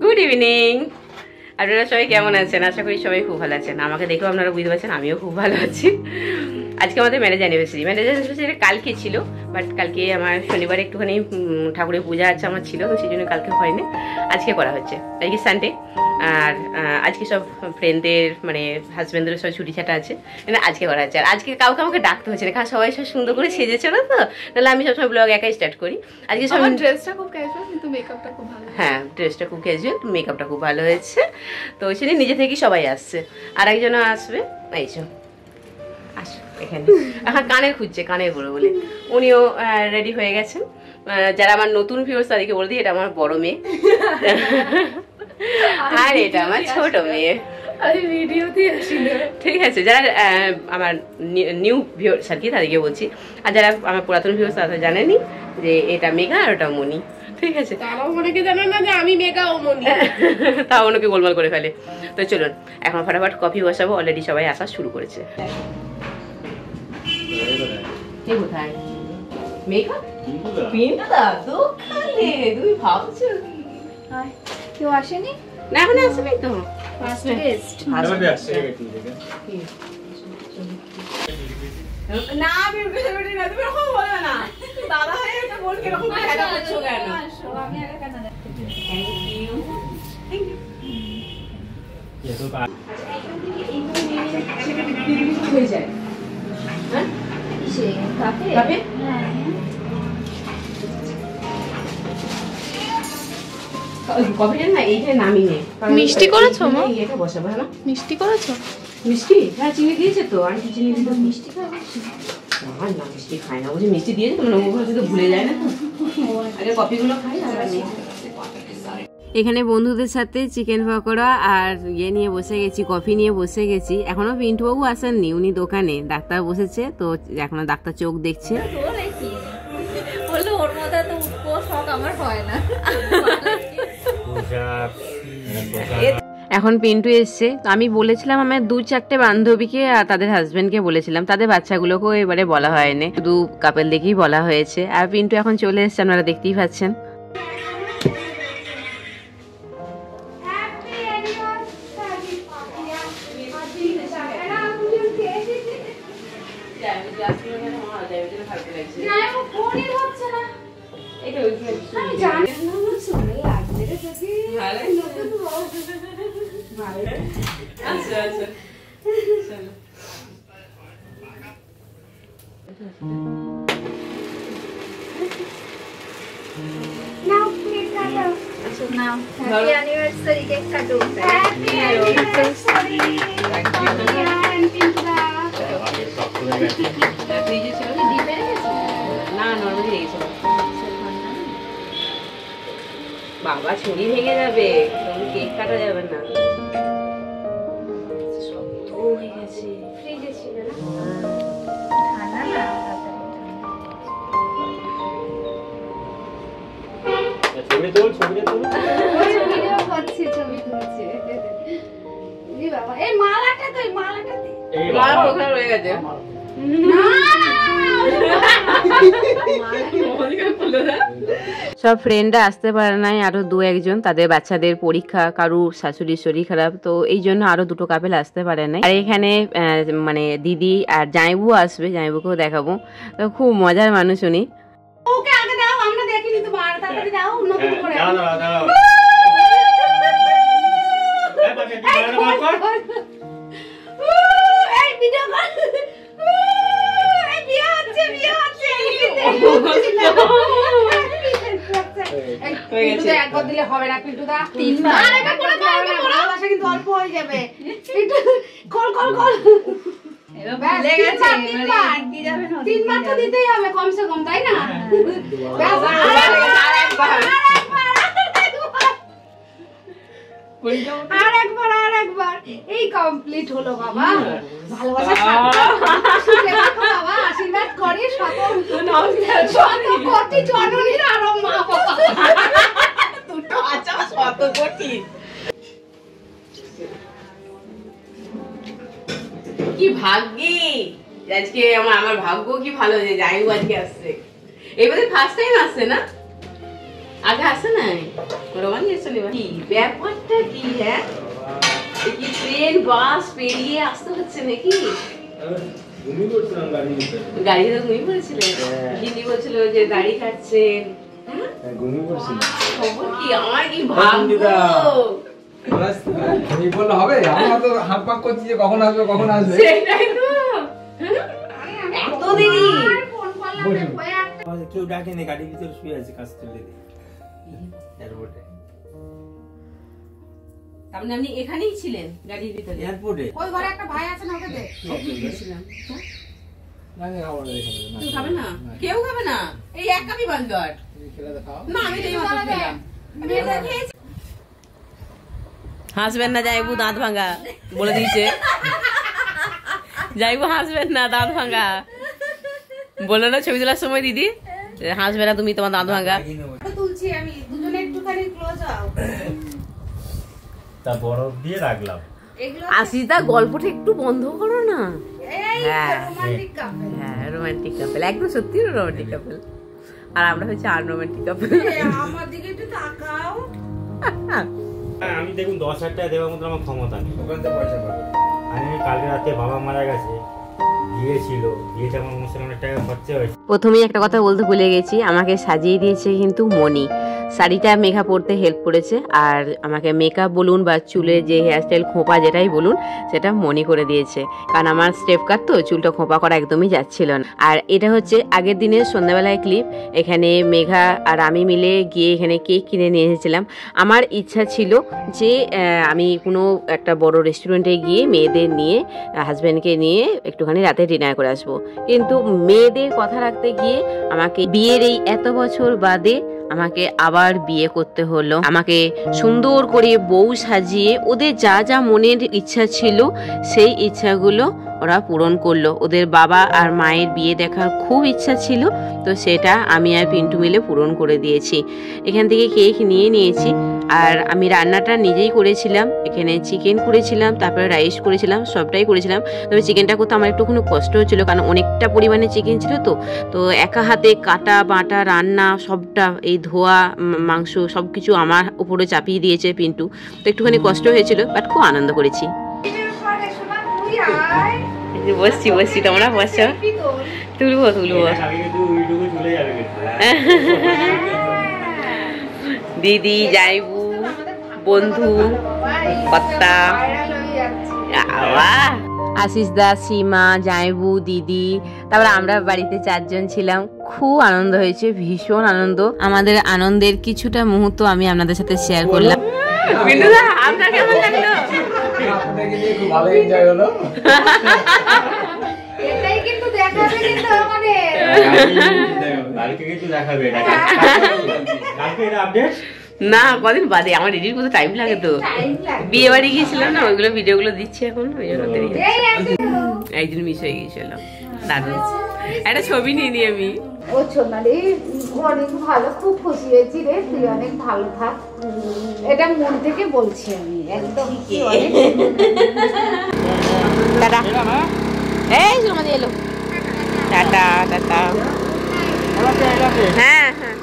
Good evening, আপনারা সবাই কেমন আছেন? আশা করি সবাই খুব ভালো আছেন। আমাকে দেখেও আপনারা বুঝতে পারছেন আমিও খুব ভালো আছি। আজকে আমাদের ম্যারেজ অ্যানিভার্সারি কালকে ছিল, বাট কালকে আমার শনিবারে একটুখানি ঠাকুরের পূজা আছে আমার ছিল, তো সেই জন্য কালকে হয়নি, আজকে করা হচ্ছে। আজকে সানডে, আর আজকে সব ফ্রেন্ডদের মানে হাজব্যান্ডেরও সব ছুটি ছাটা আছে, মানে আজকে করা হচ্ছে। আর আজকে কাউকে আমাকে ডাকতে হচ্ছে না, কারণ সবাই সব সুন্দর করে সেজেছে না, তো তাহলে আমি সবসময় ব্লগ একাই স্টার্ট করি। আজকে সব ড্রেসটা খুব ক্যাজুয়াল কিন্তু মেকআপটা খুব ভালো। হ্যাঁ, ড্রেসটা খুব ক্যাজুয়াল, মেকআপটা খুব ভালো হয়েছে, তো সেদিন নিজে থেকেই সবাই আসছে। আর একজনও আসবে, এইসব আসো এখানে। এখন কানের খুঁজছে, কানের বড় বলে উনিও রেডি হয়ে গেছেন। যারা আমার নতুন ভিউয়ার্স তাদেরকে বলে দিই, এটা আমার বড় মেয়ে আর এটা আমার ছোট মেয়ে। ঠিক আছে, যারা আমার নিউ ভিউয়ার্স আর কি তাদেরকে বলছি, আর যারা আমার পুরাতন ভিউয়ার্স তারা জানেনি যে এটা মেঘা আর ওটা মনি। ঠিক আছে, তারাও অনেকে জানে না যে আমি মেঘা ও মনি, তাও অনেকে গোলমাল করে ফেলে। তো চলুন এখন ফটাফট কফি বসাবো, অলরেডি সবাই আসা শুরু করেছে। কে কোথায়? মেঘা পিন্টুদা দোকানে, তুমি ভাবছো কেউ আসেনি? না এখন আসবে তো, ফার্স্ট গেস্ট না আমি উঠে যাবে না, তুমি এরকম বলবে না, দাদা হয়ে এটা বল কি রকম খেলা করছো কেন? আমি আগে কেন দেখতে? Thank you, thank you. ये तो बात হয়ে যায়। হ্যাঁ কিসে? কাফে? কাফে? কফিটা না এইটা নামি নে। মিষ্টি করেছো মা? এটা বসাবো না? মিষ্টি করেছো? মিষ্টি? হ্যাঁ চিনি দিয়েছে তো, আর চিনি দিতে মিষ্টি খাবে? আর না মিষ্টি খায় না, বুঝি মিষ্টি দিয়েছে তো, মানে ওগুলো তো ভুলে যায় না তো। আগে কফিগুলো খাই আর এখানে বন্ধুদের সাথে চিকেন পকোড়া আর নিয়ে বসে গেছি, কফি নিয়ে বসে গেছি। এখনো পিন্টুবাবু আসেননি, উনি দোকানে, ডাক্তার বসেছে তো এখনো ডাক্তার চোখ দেখছে। বললো ওর মধ্যে তো উঠবো শখ আমার হয় না। এখন পিন্টু এসছে, তো আমি বলেছিলাম আমার 2-4টে বান্ধবীকে আর তাদের হাজবেন্ডকে বলেছিলাম, তাদের বাচ্চাগুলোকেও এবারে বলা হয়নি, শুধু কাপেল দেখেই বলা হয়েছে। আর পিন্টু এখন চলে এসছে, আপনারা দেখতেই পাচ্ছেন। Happy anniversary cake kato. Happy anniversary. বাবা ছুরি ভেঙে যাবে, কেক কাটা যাবে না। শক্ত হয়ে গেছে, ফ্রিজে ছিল না, ঠান্ডা না। ছবি তোল, ছবি তোল। ওই ভিডিও করছি, ছবি তুলছি। এই বাবা, এই মালাটা তো, এই মালাটা দে। এই মালা বাবা কোথায় রয়ে গেছে? সব ফ্রেন্ডরা আসতে পারে নাই, আরো 2-1জন, তাদের বাচ্চাদের পরীক্ষা, কারু শাশুড়ির শরীর খারাপ, তো এই জন্য আরো 2টো কাপেল আসতে পারে নাই। আর এখানে মানে দিদি আর জামাইবু আসবে, জামাইবুকেও দেখাবো, তো খুব মজার মানুষ উনি। ওকে আগে দাও, আমরা দেখিনি তো, বার তাড়াতাড়ি দাও, নতুন করে দাও দাও দাও। এই বাবা কর। এই ভিডিও কর। এই বিয়ে হচ্ছে, বিয়ে হচ্ছে। পিন্টু দা একবার দিলে হবে না, পিন্টু দা 3বার। আরে এটা করে ভালোবাসা কিন্তু অল্প হয়ে যাবে। Pintu call call call. ভুলে গেছে, 3বার তো দিতেই হবে কমসে কম, তাই না? আরেকবার এই কমপ্লিট হলো বাবা। ভালোবাসা বাবা, আশীর্বাদ করি শত কোটি জননীর আর মা বাবা দুটো আচ্ছা শত কোটি। কি ভাগ্যি আজকে, আমার ভাগ্য কি ভালো যে জামাইবু আজকে আসছে। এবারে ফার্স্ট টাইম আসছে না? আগে আসে নাই রোমান গেছে কি ব্যাপারটা কি? হ্যাঁ কি ট্রেন বাস পেরিয়ে আসতে হচ্ছে নাকি? গাড়িতে ঘুমিয়ে পড়েছিলেন? গিন্নি বলছিল যে গাড়ি কাটছেন। খবর কি? আমার কি ভাগ্য! হবে আমরা তো হাত পাক করছি যে কখন আসবে কখন আসবে। সেটাই তো, এত দেরি। কেউ ডাকেনি, গাড়ির ভিতরে শুয়ে আছে কাজ তুলে দিয়ে এয়ারপোর্টে। আপনি আপনি এখানেই ছিলেন গাড়ির ভিতরে? এয়ারপোর্টে ওই ঘরে একটা ভাই আছে না, ওকে দে। ছিলাম। না না খাবো না এখানে না। তুই খাবে না? কেউ খাবে না? এই এক কাপই বাঁধলো আর। খেলে দেখাও। না আমি এই মাত্র খেলাম। আমি এটা খেয়েছি। হাসবেন না যাইবু, দাঁত ভাঙা বলে দিয়েছে। যাইবু হাসবেন না, দাঁত ভাঙা বললো না ছবি তোলার সময় দিদি, হাসবে না তুমি, তোমার দাঁত ভাঙা। তুলছি আমি, দুজনে একটুখানি ক্লোজ হও। তা বরফ দিয়ে রাখলাম। এগুলো আসিদা গল্পটা একটু বন্ধ করো না। এই হ্যাঁ। রোমান্টিক কাপল। হ্যাঁ রোমান্টিক কাপল, একদম সত্যি রোমান্টিক কাপল। আর আমরা হচ্ছে আনরোমান্টিক কাপল। আমার দিকে একটু তাকাও। আমি দেখুন 10,000 টাকা দেওয়ার মতো আমার ক্ষমতা নেই। ওখান থেকে পয়সা পাবো। আমি কালকে রাতে বাবা মারা গেছে, গিয়েছিল, বিয়েতে আমার অনুষ্ঠানে অনেক টাকা খরচা হয়েছে। প্রথমেই একটা কথা বলতে ভুলে গেছি, আমাকে সাজিয়ে দিয়েছে কিন্তু মনি। শাড়িটা মেকআপ পরতে হেল্প করেছে, আর আমাকে মেকআপ বলুন বা চুলের যে হেয়ারস্টাইল খোঁপা যেটাই বলুন সেটা মনি করে দিয়েছে, কারণ আমার স্টেপ কাট তো চুলটা খোঁপা করা একদমই যাচ্ছিল না। আর এটা হচ্ছে আগের দিনের সন্ধ্যাবেলায় ক্লিপ। এখানে মেঘা আর আমি মিলে গিয়ে এখানে কেক কিনে নিয়ে এসেছিলাম। আমার ইচ্ছা ছিল যে আমি কোনো একটা বড় রেস্টুরেন্টে গিয়ে মেয়েদের নিয়ে, হাজব্যান্ডকে নিয়ে একটুখানি রাতে ডিনার করে আসবো, কিন্তু মেয়েদের কথা রাখতে গিয়ে আমাকে বিয়ের এই এত বছর বাদে আমাকে আবার বিয়ে করতে হলো। আমাকে সুন্দর করে বউ সাজিয়ে ওদের যা যা মনের ইচ্ছা ছিল সেই ইচ্ছাগুলো ওরা পূরণ করলো। ওদের বাবা আর মায়ের বিয়ে দেখার খুব ইচ্ছা ছিল, তো সেটা আমি আর পিন্টু মিলে পূরণ করে দিয়েছি। এখান থেকে কেক নিয়ে নিয়েছি, আর আমি রান্নাটা নিজেই করেছিলাম। এখানে চিকেন করেছিলাম, তারপরে রাইস করেছিলাম, সবটাই করেছিলাম। তবে চিকেনটা করতে আমার একটুখানি কষ্ট হচ্ছিলো, কারণ অনেকটা পরিমাণে চিকেন ছিল তো একা হাতে কাটা বাটা রান্না সবটা, এই ধোয়া মাংস সব কিছু আমার উপরে চাপিয়ে দিয়েছে পিন্টু, তো একটুখানি কষ্ট হয়েছিল, বাট খুব আনন্দ করেছি। বসছি তোমরা বসছো, তুলবো আগে কিন্তু ওইটুকু চলে যাবে দিদি যাইবু বন্ধু কর্তা আশিস দা, সীমা, জাইবু, দিদি, তারপরে আমরা বাড়িতে 4 জন ছিলাম। খুব আনন্দ হয়েছে, ভীষণ আনন্দ। আমাদের আনন্দের কিছুটা মুহূর্ত আমি আপনাদের সাথে শেয়ার করলাম। বিন্দুদা আপনার কেমন লাগলো? আপনাকে নিয়ে খুব ভালো এনজয় হলো। এটাই কিন্তু দেখাবে কিন্তু আমাদের। কালকে কিন্তু দেখাবে এটা। কালকে এটা আপডেট না কদিন বাদে, আমার এডিট করতে টাইম লাগে তো। বিয়ে বাড়ি গিয়েছিলাম না, ওইগুলো ভিডিওগুলো দিচ্ছি এখন, ওই জন্য দেরি হচ্ছে। একদিন মিস হয়ে গিয়েছিল দাদু, একটা ছবি নিয়ে নি আমি। ও সোনালি অনেক ভালো, খুব খুশি হয়েছি রে, তুই অনেক ভালো থাক, এটা মন থেকে বলছি আমি একদম। টাটা, এই সুরমাদি এলো, টাটা টাটা। হ্যাঁ হ্যাঁ।